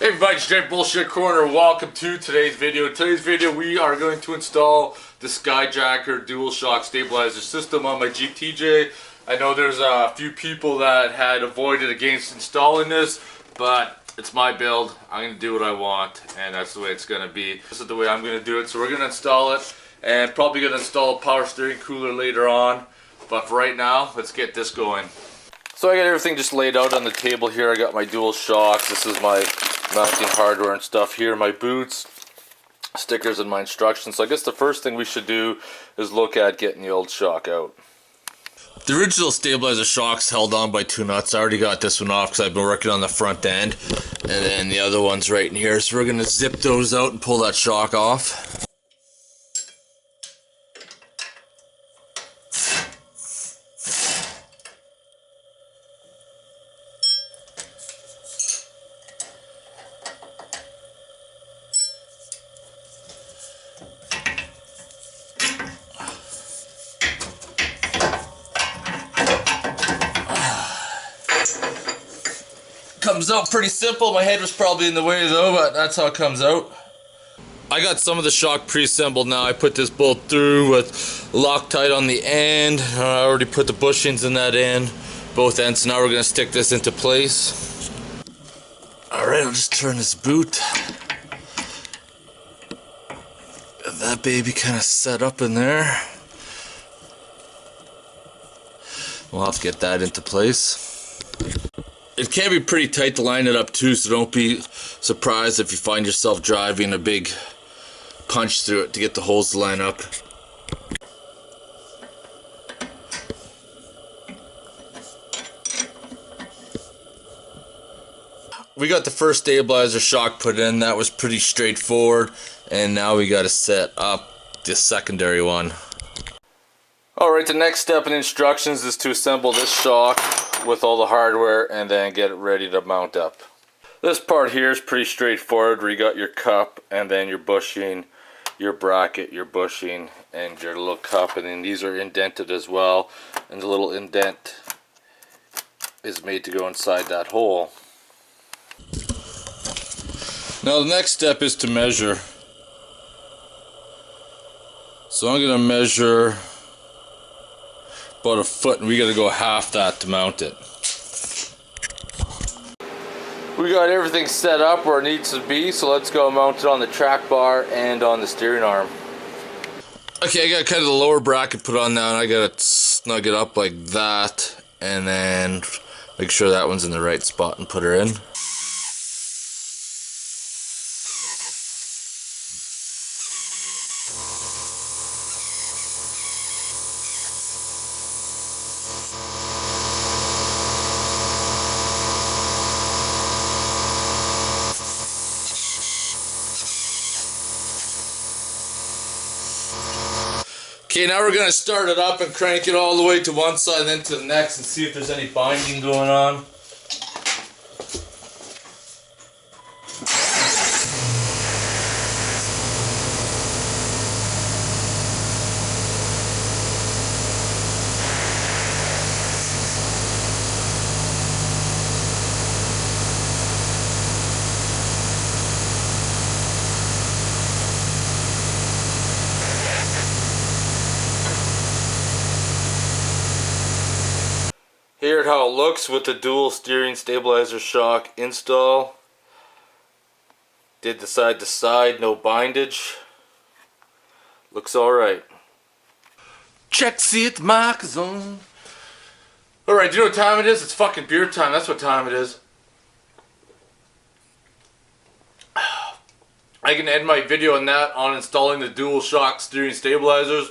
Hey everybody, it's Jay Bullshit Corner. Welcome to today's video. In today's video, we are going to install the Skyjacker DualShock stabilizer system on my Jeep TJ. I know there's a few people that had avoided against installing this, but it's my build. I'm going to do what I want, and that's the way it's going to be. This is the way I'm going to do it. So we're going to install it, and probably going to install a power steering cooler later on. But for right now, let's get this going. So I got everything just laid out on the table here. I got my DualShocks. This is my mounting hardware and stuff here. My boots, stickers, and my instructions. So I guess the first thing we should do is look at getting the old shock out. The original stabilizer shock's held on by two nuts. I already got this one off because I've been working on the front end. And then the other one's right in here. So we're going to zip those out and pull that shock off. Comes out pretty simple. My head was probably in the way though, but that's how it comes out. I got some of the shock pre-assembled now. I put this bolt through with Loctite on the end. I already put the bushings in that end, both ends. So now we're gonna stick this into place. Alright, I'll just turn this boot. Got that baby kind of set up in there. We'll have to get that into place. It can be pretty tight to line it up too, so don't be surprised if you find yourself driving a big punch through it to get the holes to line up. We got the first stabilizer shock put in. That was pretty straightforward, and now we got to set up the secondary one. Alright, the next step in instructions is to assemble this shock with all the hardware and then get it ready to mount up. This part here is pretty straightforward, where you got your cup and then your bushing, your bracket, your bushing, and your little cup, and then these are indented as well, and the little indent is made to go inside that hole. Now the next step is to measure. So I'm going to measure about a foot, and we got to go half that to mount it. We got everything set up where it needs to be, so let's go mount it on the track bar and on the steering arm. Okay, I got kind of the lower bracket put on now, and I got to snug it up like that, and then make sure that one's in the right spot and put her in. Okay, now we're going to start it up and crank it all the way to one side and then to the next and see if there's any binding going on. Here's how it looks with the dual steering stabilizer shock install. Did the side to side, no bindage. Looks alright. Check, see it, mark zone. Alright, do you know what time it is? It's fucking beer time, that's what time it is. I can end my video on that, on installing the DualShock steering stabilizers.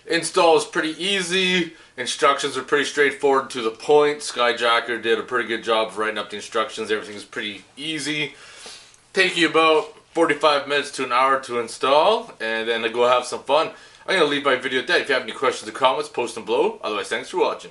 Install is pretty easy. Instructions are pretty straightforward to the point. Skyjacker did a pretty good job of writing up the instructions. Everything's pretty easy. Take you about 45 minutes to an hour to install, and then go have some fun. I'm going to leave my video at that. If you have any questions or comments, post them below. Otherwise, thanks for watching.